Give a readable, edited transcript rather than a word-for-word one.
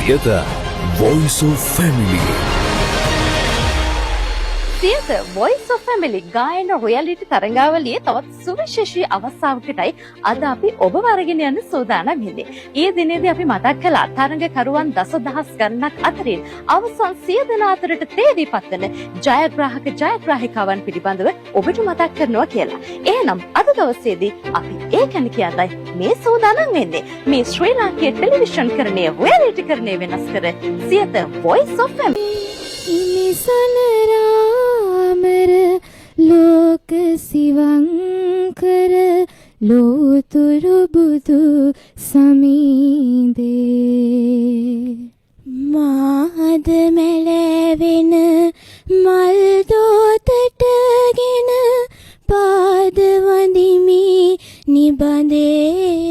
Siyatha Voice of Family. Siyatha Voice of Family ගායන රොයැලිටි තරඟාවලියේ තවත් සුවිශේෂී අවස්ථාවකටයි අද අපි ඔබව අරගෙන යන්න සූදානම් වෙන්නේ. ඊයේ දිනේදී අපි මතක් කළා තරඟකරුවන් දසදහස් ගණනක් අතරින් අවසන් 100 දෙනා අතරට තේදීපත් වන ජයග්‍රාහිකාවන් පිළිබඳව ඔබට මතක් කරනවා කියලා. එහෙනම් අද දවසේදී අපි ඒ ගැන කියන්නයි මේ සූදානම් වෙන්නේ. මේ ශ්‍රී ලාංකේය ටෙලිවිෂන් කරණය රොයැලිටි කරණය වෙනස් කර සියත Voice of Family. ඉනිසනරාමර ලෝක සිවංකර ලෝතුරු බුදු සමීදේ මාද මැලවෙන මල් දෝතටගෙන පාද වඳිමි නිබඳේ